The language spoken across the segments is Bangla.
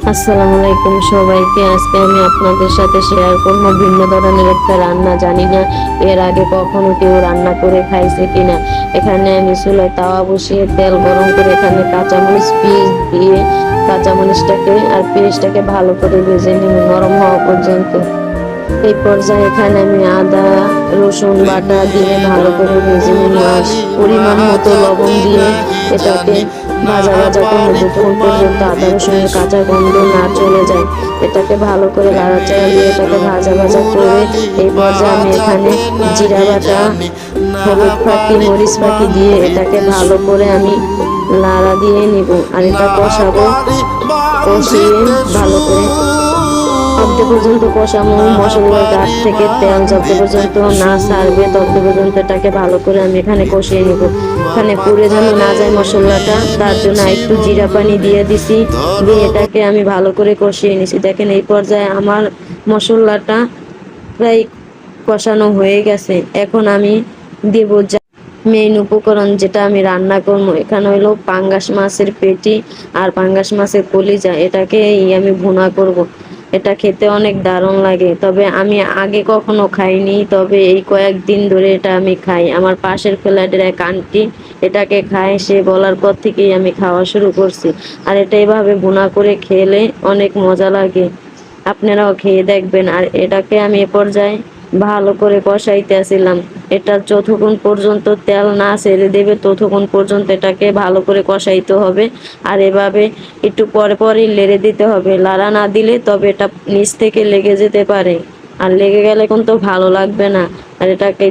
আসসালামু আলাইকুম সবাইকে। আজকে আমি আপনাদের সাথে শেয়ার করব ভিন্ন ধরনের একটা রান্না। জানি না এর আগে কখনো কেউ রান্না করে খাইছে কিনা। এখানে আমি চুলায় তাওয়া বসিয়ে তেল গরম করে এখানে কাঁচামরিচ পেঁয়াজ দিয়ে কাঁচামরিচটাকে আর পেঁয়াজটাকে ভালো করে ভেজে নিব নরম হওয়া পর্যন্ত। এই পর্যায়ে এখানে আমি আদা রসুন বাটা দিয়ে ভালো করে ভেজে নিব আর পরিমাণ মতো লবণ দিয়ে এটাকে ভাজা ভাজা করবো যতক্ষণ পর্যন্ত আদা রসুনের কাঁচা গন্ধ না চলে যায়। এটাকে ভালো করে নাড়াচাড়া দিয়ে এটাকে ভাজা ভাজা করে এই পর্যায়ে আমি এখানে জিরা বাটা হলুদ ফাঁকি মরিচ ফাঁকি দিয়ে এটাকে ভালো করে আমি নাড়া দিয়ে নিব আর এটা কষাবো। কষিয়ে ভালো করে অর্ধ পর্যন্ত কষানো মশলার গাছ থেকে তেল যত পর্যন্ত না ছাড়বে তত পর্যন্ত এটাকে ভালো করে আমি এখানে কষিয়ে নিব। এখানে পুড়ে যেন না যায় মশলাটা, তার জন্য একটু জিরা পানি দিয়ে দিছি, দিয়ে এটাকে আমি ভালো করে কষিয়ে নিছি। দেখেন এই পর্যায়ে আমার মশলাটা প্রায় কষানো হয়ে গেছে। এখন আমি দেব মেইন উপকরণ যেটা আমি রান্না করবো। এখানে হলো পাঙ্গাস মাছের পেটি আর পাঙ্গাস মাছের কলিজা, এটাকে আমি ভুনা করব। এটা খেতে অনেক দারুণ লাগে, তবে আমি আগে কখনো খাইনি, তবে এই কয়েকদিন ধরে এটা আমি খাই। আমার পাশের ফ্ল্যাটের এক আন্টি এটাকে খায়, সে বলার পর থেকেই আমি খাওয়া শুরু করছি। আর এটা এভাবে ভুনা করে খেলে অনেক মজা লাগে, আপনারাও খেয়ে দেখবেন। আর এটাকে আমি এ পর্যায়ে ভালো করে কষাইতেছিলাম। এটা যতক্ষণ পর্যন্ত তেল না ছেড়ে দেবে ততক্ষণ পর্যন্ত এটাকে ভালো করে কষাইতে হবে। আর এভাবে একটু পরে পরে লেড়ে দিতে হবে, লাড়া না দিলে তবে এটা নিচ থেকে লেগে যেতে পারে, আর লেগে গেলে কিন্তু ভালো লাগবে না। আর এটাকে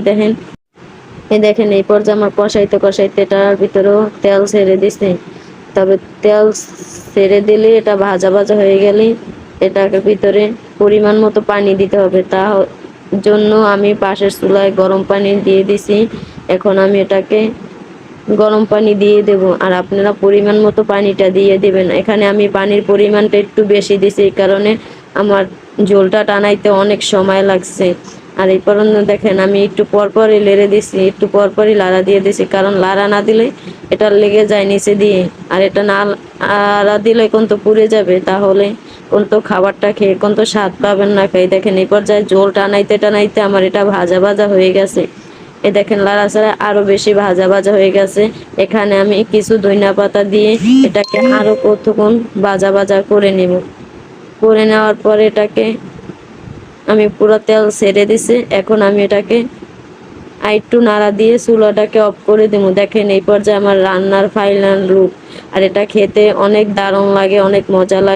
দেখেন এই পর্যায়ে আমার কষাইতে কষাইতে এটার ভিতরেও তেল ছেড়ে দিছে। তবে তেল ছেড়ে দিলে এটা ভাজা ভাজা হয়ে গেলে এটাকে ভিতরে পরিমাণ মতো পানি দিতে হবে। তা জন্য আমি পাশের চুলায় গরম পানি দিয়ে দিছি। এখন আমি এটাকে গরম পানি দিয়ে দেব, আর আপনারা পরিমাণ মতো পানিটা দিয়ে দেবেন। এখানে আমি পানির পরিমাণটা একটু বেশি দিছি, এই কারণে আমার ঝোলটা টানাইতে অনেক সময় লাগছে। আর এই পর্যন্ত দেখেন আমি একটু পরপরই লেড়ে দিছি, একটু পরপরই লাড়া দিয়ে দিছি, কারণ লাড়া না দিলে এটা লেগে যায় নিচে দিয়ে। আর এটা না লাড়া দিলে কিন্তু পুড়ে যাবে, তাহলে কিন্তু খাবারটা খেয়ে কিন্তু স্বাদ পাবেন না। খেয়ে দেখেন এই পর্যায়ে ঝোল টানাইতে টানাইতে আমার এটা ভাজা ভাজা হয়ে গেছে। এ দেখেন লাড়াচাড়া আরো বেশি ভাজা ভাজা হয়ে গেছে। এখানে আমি কিছু ধনিয়া পাতা দিয়ে এটাকে আরো কতক্ষণ ভাজা ভাজা করে নিব। করে নেওয়ার পরে এটাকে আমি পুরো তেল ছেড়ে দিছি। এখন আমি এটাকে একটু নাড়া দিয়ে চুলাটাকে অফ করে দেবো। দেখেন এই পর্যায়ে আমার রান্নার ফাইনাল লুক। আর এটা খেতে অনেক দারুণ লাগে, অনেক মজা লাগে।